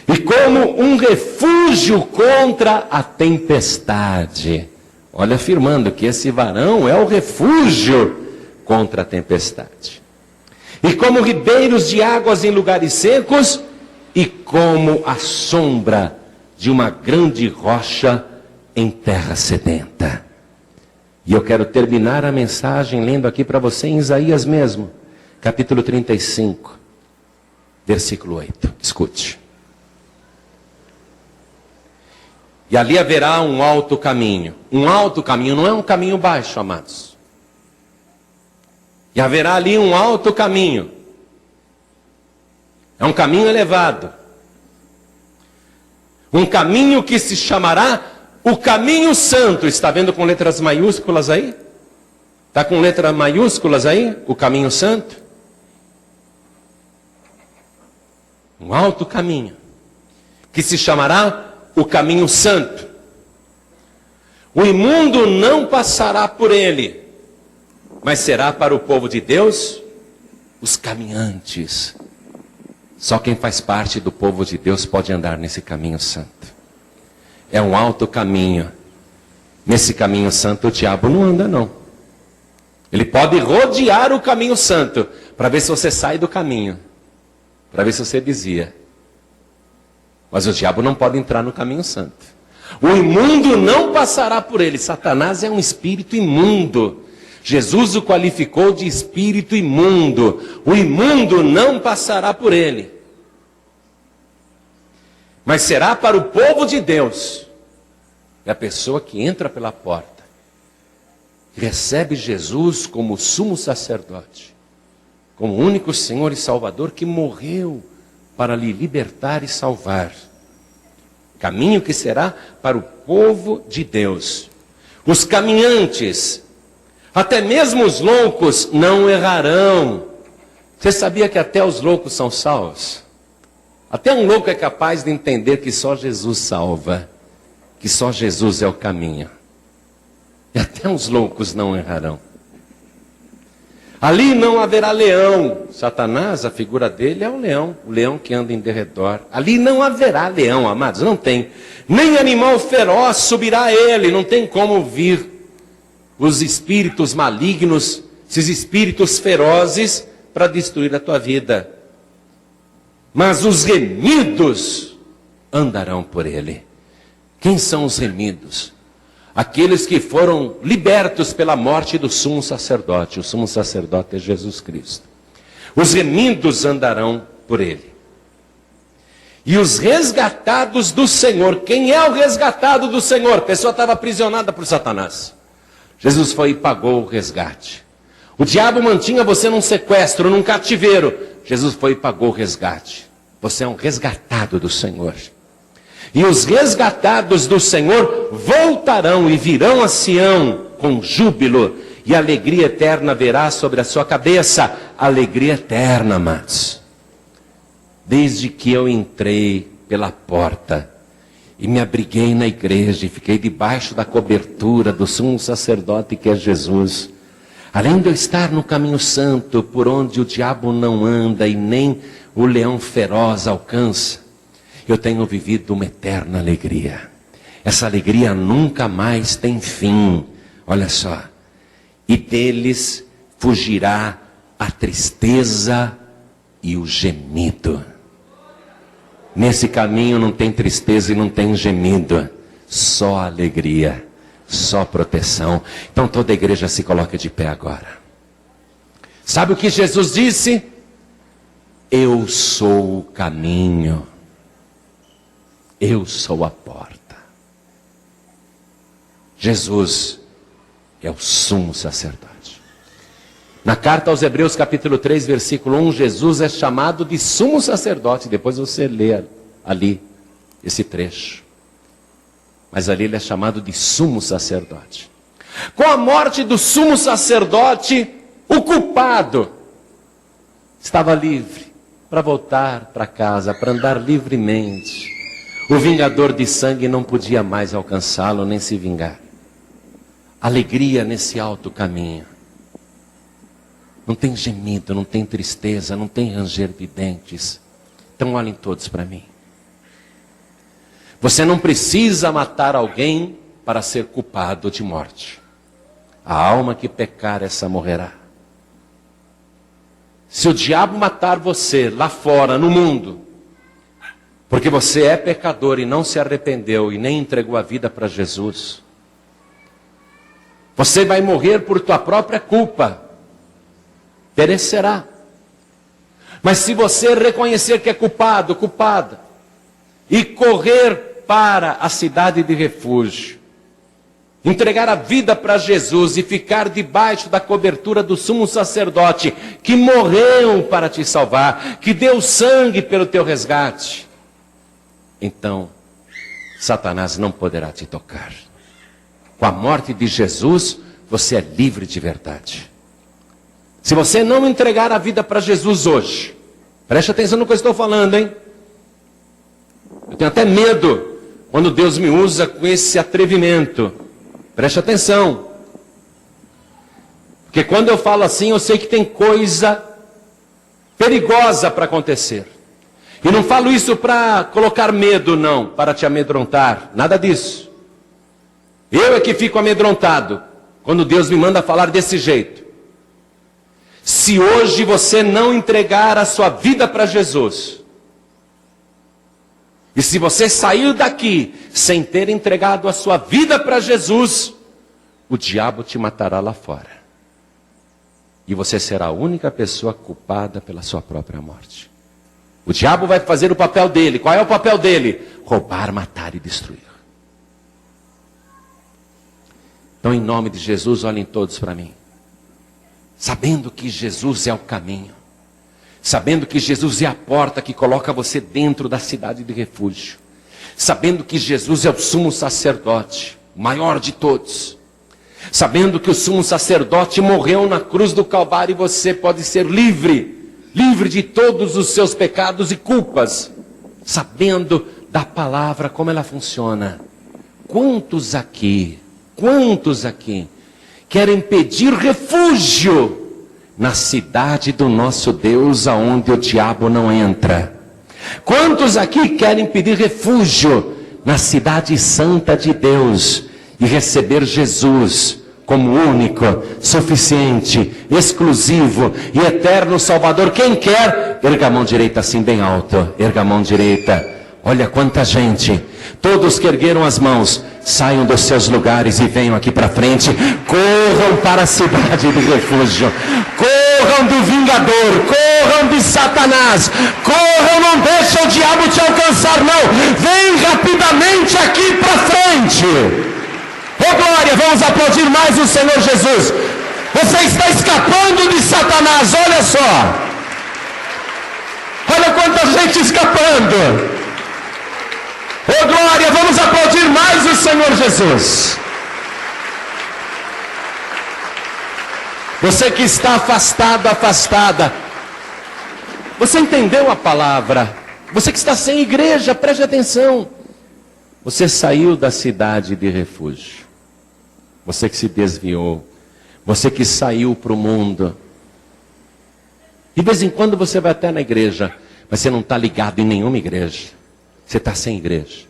E como um refúgio contra a tempestade. Olha, afirmando que esse varão é o refúgio contra a tempestade. E como ribeiros de águas em lugares secos, e como a sombra de uma grande rocha em terra sedenta. E eu quero terminar a mensagem lendo aqui para você em Isaías mesmo, capítulo 35, versículo 8. Escute. E ali haverá um alto caminho. Um alto caminho não é um caminho baixo, amados. E haverá ali um alto caminho. É um caminho elevado. Um caminho que se chamará o caminho santo. Está vendo com letras maiúsculas aí? Está com letras maiúsculas aí? O caminho santo? Um alto caminho. Que se chamará o caminho santo. O imundo não passará por ele, mas será para o povo de Deus os caminhantes. Só quem faz parte do povo de Deus pode andar nesse caminho santo. É um alto caminho. Nesse caminho santo o diabo não anda não. Ele pode rodear o caminho santo, para ver se você sai do caminho, para ver se você desvia. Mas o diabo não pode entrar no caminho santo. O imundo não passará por ele. Satanás é um espírito imundo. Jesus o qualificou de espírito imundo. O imundo não passará por ele. Mas será para o povo de Deus. É a pessoa que entra pela porta, recebe Jesus como sumo sacerdote, como único Senhor e Salvador que morreu para lhe libertar e salvar. Caminho que será para o povo de Deus. Os caminhantes, até mesmo os loucos, não errarão. Você sabia que até os loucos são salvos? Até um louco é capaz de entender que só Jesus salva, que só Jesus é o caminho. E até os loucos não errarão. Ali não haverá leão. Satanás, a figura dele é o leão que anda em derredor. Ali não haverá leão, amados, não tem. Nem animal feroz subirá a ele, não tem como vir os espíritos malignos, esses espíritos ferozes, para destruir a tua vida. Mas os remidos andarão por ele. Quem são os remidos? Aqueles que foram libertos pela morte do sumo sacerdote. O sumo sacerdote é Jesus Cristo. Os remidos andarão por ele. E os resgatados do Senhor. Quem é o resgatado do Senhor? A pessoa estava aprisionada por Satanás. Jesus foi e pagou o resgate. O diabo mantinha você num sequestro, num cativeiro. Jesus foi e pagou o resgate. Você é um resgatado do Senhor. E os resgatados do Senhor voltarão e virão a Sião com júbilo, e alegria eterna verá sobre a sua cabeça. Alegria eterna, amados. Desde que eu entrei pela porta e me abriguei na igreja e fiquei debaixo da cobertura do sumo sacerdote que é Jesus, além de eu estar no caminho santo, por onde o diabo não anda e nem o leão feroz alcança, eu tenho vivido uma eterna alegria. Essa alegria nunca mais tem fim. Olha só. E deles fugirá a tristeza e o gemido. Nesse caminho não tem tristeza e não tem gemido. Só alegria. Só proteção. Então toda a igreja se coloca de pé agora. Sabe o que Jesus disse? Eu sou o caminho. Eu sou a porta. Jesus é o sumo sacerdote. Na carta aos Hebreus, capítulo 3, versículo 1, Jesus é chamado de sumo sacerdote. Depois você lê ali esse trecho. Mas ali ele é chamado de sumo sacerdote. Com a morte do sumo sacerdote, o culpado estava livre para voltar para casa, para andar livremente. O vingador de sangue não podia mais alcançá-lo, nem se vingar. Alegria nesse alto caminho. Não tem gemido, não tem tristeza, não tem ranger de dentes. Então olhem todos para mim. Você não precisa matar alguém para ser culpado de morte. A alma que pecar, essa morrerá. Se o diabo matar você lá fora, no mundo, porque você é pecador e não se arrependeu e nem entregou a vida para Jesus, você vai morrer por tua própria culpa. Perecerá. Mas se você reconhecer que é culpado, culpada, e correr para a cidade de refúgio, entregar a vida para Jesus e ficar debaixo da cobertura do sumo sacerdote, que morreu para te salvar, que deu sangue pelo teu resgate, então Satanás não poderá te tocar. Com a morte de Jesus, você é livre de verdade. Se você não entregar a vida para Jesus hoje, preste atenção no que eu estou falando, hein? Eu tenho até medo quando Deus me usa com esse atrevimento. Preste atenção. Porque quando eu falo assim, eu sei que tem coisa perigosa para acontecer. E não falo isso para colocar medo, não, para te amedrontar. Nada disso. Eu é que fico amedrontado quando Deus me manda falar desse jeito. Se hoje você não entregar a sua vida para Jesus, e se você sair daqui sem ter entregado a sua vida para Jesus, o diabo te matará lá fora. E você será a única pessoa culpada pela sua própria morte. O diabo vai fazer o papel dele. Qual é o papel dele? Roubar, matar e destruir. Então, em nome de Jesus, olhem todos para mim. Sabendo que Jesus é o caminho. Sabendo que Jesus é a porta que coloca você dentro da cidade de refúgio. Sabendo que Jesus é o sumo sacerdote, o maior de todos. Sabendo que o sumo sacerdote morreu na cruz do Calvário e você pode ser livre. Livre de todos os seus pecados e culpas. Sabendo da palavra, como ela funciona. Quantos aqui querem pedir refúgio na cidade do nosso Deus, aonde o diabo não entra? Quantos aqui querem pedir refúgio na cidade santa de Deus e receber Jesus como único, suficiente, exclusivo e eterno Salvador? Quem quer? Erga a mão direita assim bem alto. Erga a mão direita. Olha quanta gente. Todos que ergueram as mãos, saiam dos seus lugares e venham aqui para frente. Corram para a cidade de refúgio. Corram do vingador. Corram de Satanás. Corram, não deixa o diabo te alcançar, não. Vem rapidamente aqui para frente. Ô glória, vamos aplaudir mais o Senhor Jesus. Você está escapando de Satanás, olha só. Olha quanta gente escapando. Ô glória, vamos aplaudir mais o Senhor Jesus. Você que está afastado, afastada. Você entendeu a palavra? Você que está sem igreja, preste atenção. Você saiu da cidade de refúgio. Você que se desviou. Você que saiu para o mundo. De vez em quando você vai até na igreja, mas você não está ligado em nenhuma igreja. Você está sem igreja.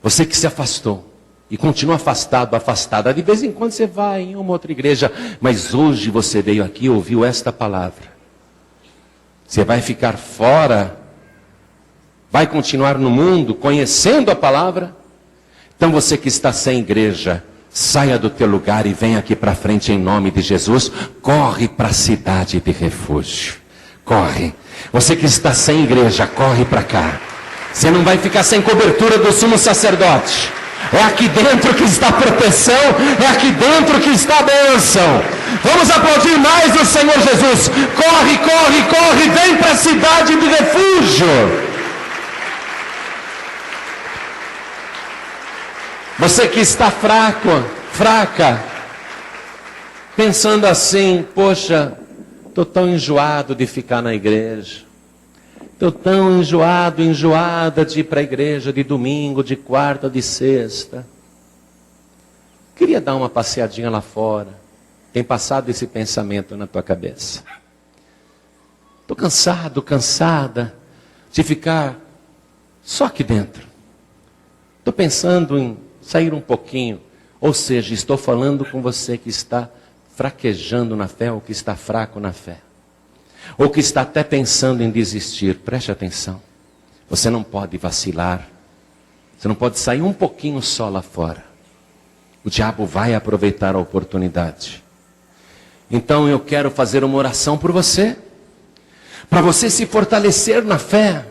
Você que se afastou e continua afastado, afastada. De vez em quando você vai em uma outra igreja, mas hoje você veio aqui e ouviu esta palavra. Você vai ficar fora? Vai continuar no mundo conhecendo a palavra? Então você que está sem igreja, saia do teu lugar e venha aqui para frente em nome de Jesus. Corre para a cidade de refúgio. Corre. Você que está sem igreja, corre para cá. Você não vai ficar sem cobertura do sumo sacerdote. É aqui dentro que está a proteção. É aqui dentro que está a bênção. Vamos aplaudir mais o Senhor Jesus. Corre, corre, corre. Vem para a cidade de refúgio. Você que está fraco, fraca, pensando assim, poxa, estou tão enjoado de ficar na igreja. Estou tão enjoado, enjoada de ir para a igreja de domingo, de quarta, de sexta. Queria dar uma passeadinha lá fora. Tem passado esse pensamento na tua cabeça? Estou cansado, cansada de ficar só aqui dentro. Estou pensando em sair um pouquinho. Ou seja, estou falando com você que está fraquejando na fé, ou que está fraco na fé. Ou que está até pensando em desistir. Preste atenção. Você não pode vacilar. Você não pode sair um pouquinho só lá fora. O diabo vai aproveitar a oportunidade. Então eu quero fazer uma oração por você. Para você se fortalecer na fé.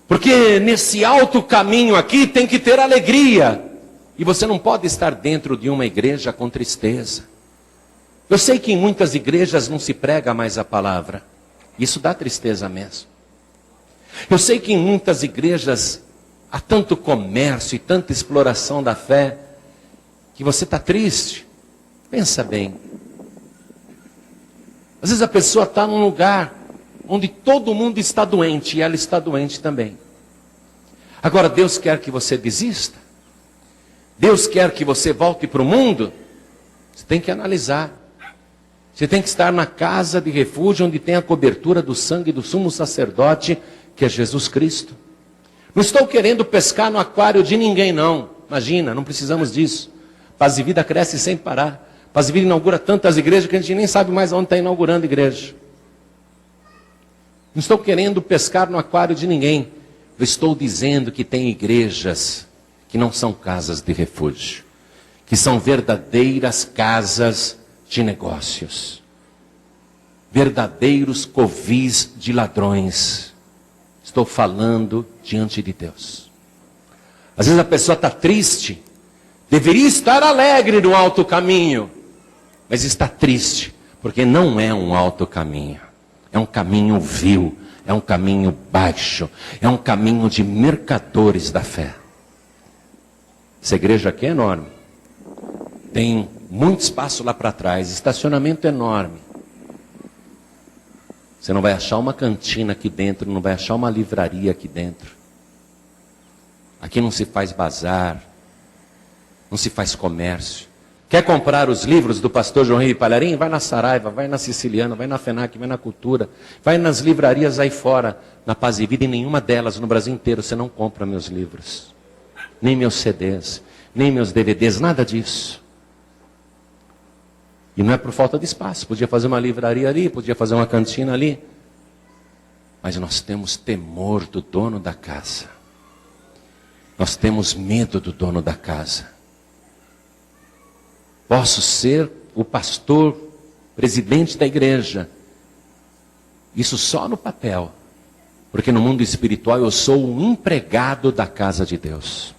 Porque nesse alto caminho aqui tem que ter alegria. E você não pode estar dentro de uma igreja com tristeza. Eu sei que em muitas igrejas não se prega mais a palavra. Isso dá tristeza mesmo. Eu sei que em muitas igrejas há tanto comércio e tanta exploração da fé, que você está triste. Pensa bem. Às vezes a pessoa está num lugar onde todo mundo está doente e ela está doente também. Agora Deus quer que você desista? Deus quer que você volte para o mundo? Você tem que analisar. Você tem que estar na casa de refúgio onde tem a cobertura do sangue do sumo sacerdote, que é Jesus Cristo. Não estou querendo pescar no aquário de ninguém, não. Imagina, não precisamos disso. Paz e Vida cresce sem parar. Paz e Vida inaugura tantas igrejas que a gente nem sabe mais onde está inaugurando igreja. Não estou querendo pescar no aquário de ninguém. Eu estou dizendo que tem igrejas que não são casas de refúgio, que são verdadeiras casas de negócios, verdadeiros covis de ladrões. Estou falando diante de Deus. Às vezes a pessoa está triste, deveria estar alegre no alto caminho, mas está triste, porque não é um alto caminho, é um caminho vil, é um caminho baixo, é um caminho de mercadores da fé. Essa igreja aqui é enorme, tem muito espaço lá para trás, estacionamento enorme. Você não vai achar uma cantina aqui dentro, não vai achar uma livraria aqui dentro. Aqui não se faz bazar, não se faz comércio. Quer comprar os livros do pastor João Henrique Palharim? Vai na Saraiva, vai na Siciliana, vai na FENAC, vai na Cultura, vai nas livrarias aí fora, na Paz e Vida, em nenhuma delas, no Brasil inteiro, você não compra meus livros. Nem meus CDs, nem meus DVDs, nada disso. E não é por falta de espaço, podia fazer uma livraria ali, podia fazer uma cantina ali. Mas nós temos temor do dono da casa. Nós temos medo do dono da casa. Posso ser o pastor, presidente da igreja. Isso só no papel. Porque no mundo espiritual eu sou um empregado da casa de Deus.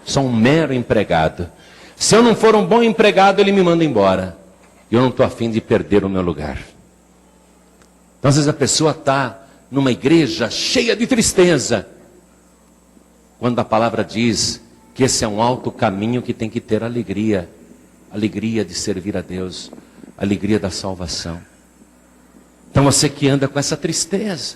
Sou um mero empregado. Se eu não for um bom empregado, ele me manda embora. E eu não estou afim de perder o meu lugar. Então às vezes a pessoa está numa igreja cheia de tristeza. Quando a palavra diz que esse é um alto caminho que tem que ter alegria. Alegria de servir a Deus. Alegria da salvação. Então você que anda com essa tristeza,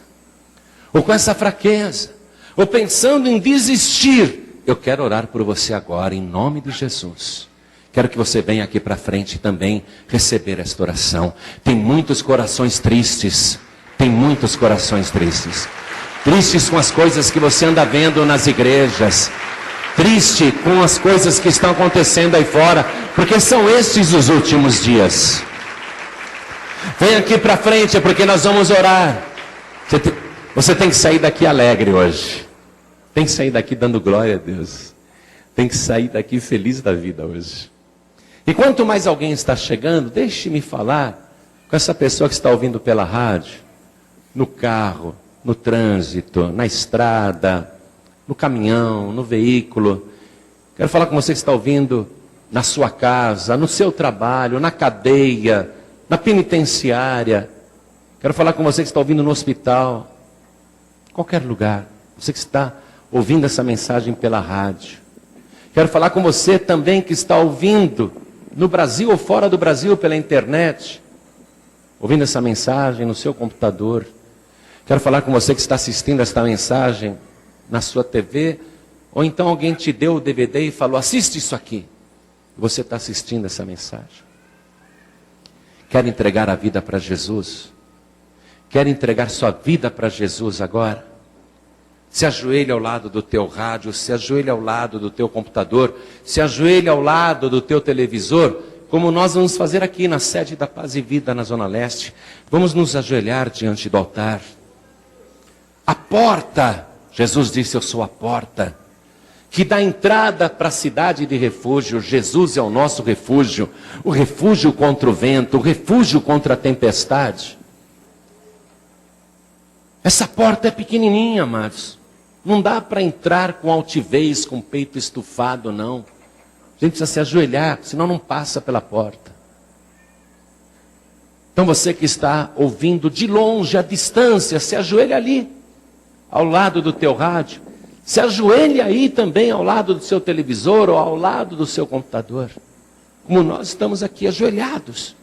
ou com essa fraqueza, ou pensando em desistir, eu quero orar por você agora, em nome de Jesus. Quero que você venha aqui para frente também receber esta oração. Tem muitos corações tristes. Tem muitos corações tristes. Tristes com as coisas que você anda vendo nas igrejas. Triste com as coisas que estão acontecendo aí fora. Porque são estes os últimos dias. Vem aqui para frente, porque nós vamos orar. Você tem que sair daqui alegre hoje. Tem que sair daqui dando glória a Deus. Tem que sair daqui feliz da vida hoje. E quanto mais alguém está chegando, deixe-me falar com essa pessoa que está ouvindo pela rádio, no carro, no trânsito, na estrada, no caminhão, no veículo. Quero falar com você que está ouvindo na sua casa, no seu trabalho, na cadeia, na penitenciária. Quero falar com você que está ouvindo no hospital, qualquer lugar. Você que está ouvindo essa mensagem pela rádio. Quero falar com você também que está ouvindo no Brasil ou fora do Brasil pela internet, ouvindo essa mensagem no seu computador. Quero falar com você que está assistindo esta mensagem na sua TV, ou então alguém te deu o DVD e falou, assiste isso aqui. Você está assistindo essa mensagem. Quer entregar a vida para Jesus? Quer entregar sua vida para Jesus agora? Se ajoelhe ao lado do teu rádio, se ajoelhe ao lado do teu computador, se ajoelhe ao lado do teu televisor, como nós vamos fazer aqui na sede da Paz e Vida na Zona Leste. Vamos nos ajoelhar diante do altar. A porta, Jesus disse, eu sou a porta, que dá entrada para a cidade de refúgio. Jesus é o nosso refúgio, o refúgio contra o vento, o refúgio contra a tempestade. Essa porta é pequenininha, amados. Não dá para entrar com altivez, com o peito estufado, não. A gente precisa se ajoelhar, senão não passa pela porta. Então você que está ouvindo de longe, à distância, se ajoelhe ali, ao lado do teu rádio. Se ajoelhe aí também ao lado do seu televisor ou ao lado do seu computador. Como nós estamos aqui ajoelhados,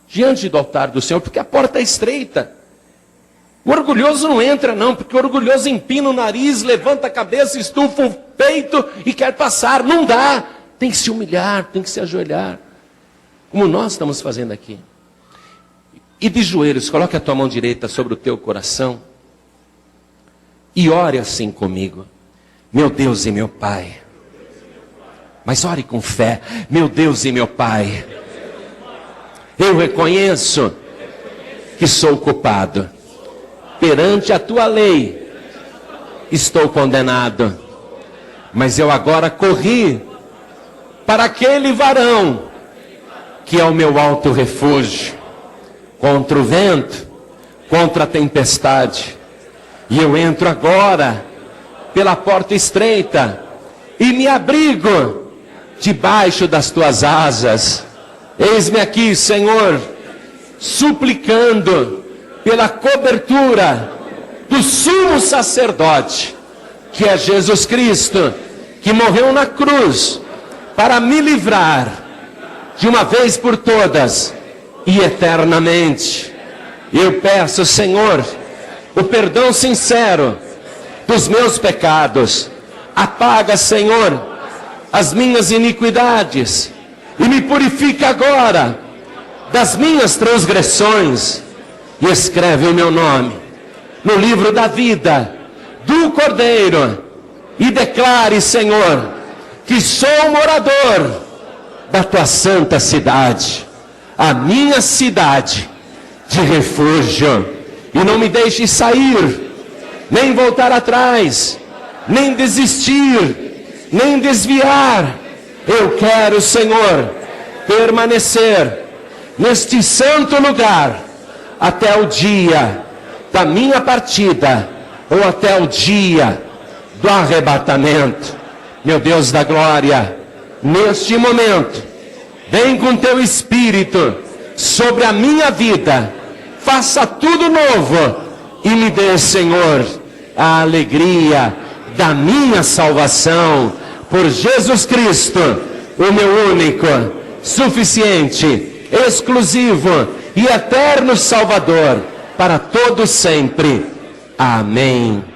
diante do altar do Senhor, porque a porta é estreita. O orgulhoso não entra não, porque o orgulhoso empina o nariz, levanta a cabeça, estufa o peito e quer passar. Não dá, tem que se humilhar, tem que se ajoelhar. Como nós estamos fazendo aqui. E de joelhos, coloque a tua mão direita sobre o teu coração. E ore assim comigo. Meu Deus e meu Pai. Mas ore com fé. Meu Deus e meu Pai. Eu reconheço que sou culpado. Perante a tua lei, estou condenado. Mas eu agora corri para aquele varão que é o meu alto refúgio contra o vento, contra a tempestade. E eu entro agora pela porta estreita e me abrigo debaixo das tuas asas. Eis-me aqui, Senhor, suplicando pela cobertura do sumo sacerdote, que é Jesus Cristo, que morreu na cruz para me livrar de uma vez por todas e eternamente. Eu peço, Senhor, o perdão sincero dos meus pecados. Apaga, Senhor, as minhas iniquidades e me purifica agora das minhas transgressões e escreve o meu nome no livro da vida do Cordeiro e declare, Senhor, que sou morador da tua santa cidade, a minha cidade de refúgio. E não me deixe sair, nem voltar atrás, nem desistir, nem desviar. Eu quero, Senhor, permanecer neste santo lugar até o dia da minha partida, ou até o dia do arrebatamento. Meu Deus da glória, neste momento, vem com teu Espírito sobre a minha vida, faça tudo novo e me dê, Senhor, a alegria da minha salvação, por Jesus Cristo, o meu único, suficiente, exclusivo e eterno Salvador, para todo sempre. Amém.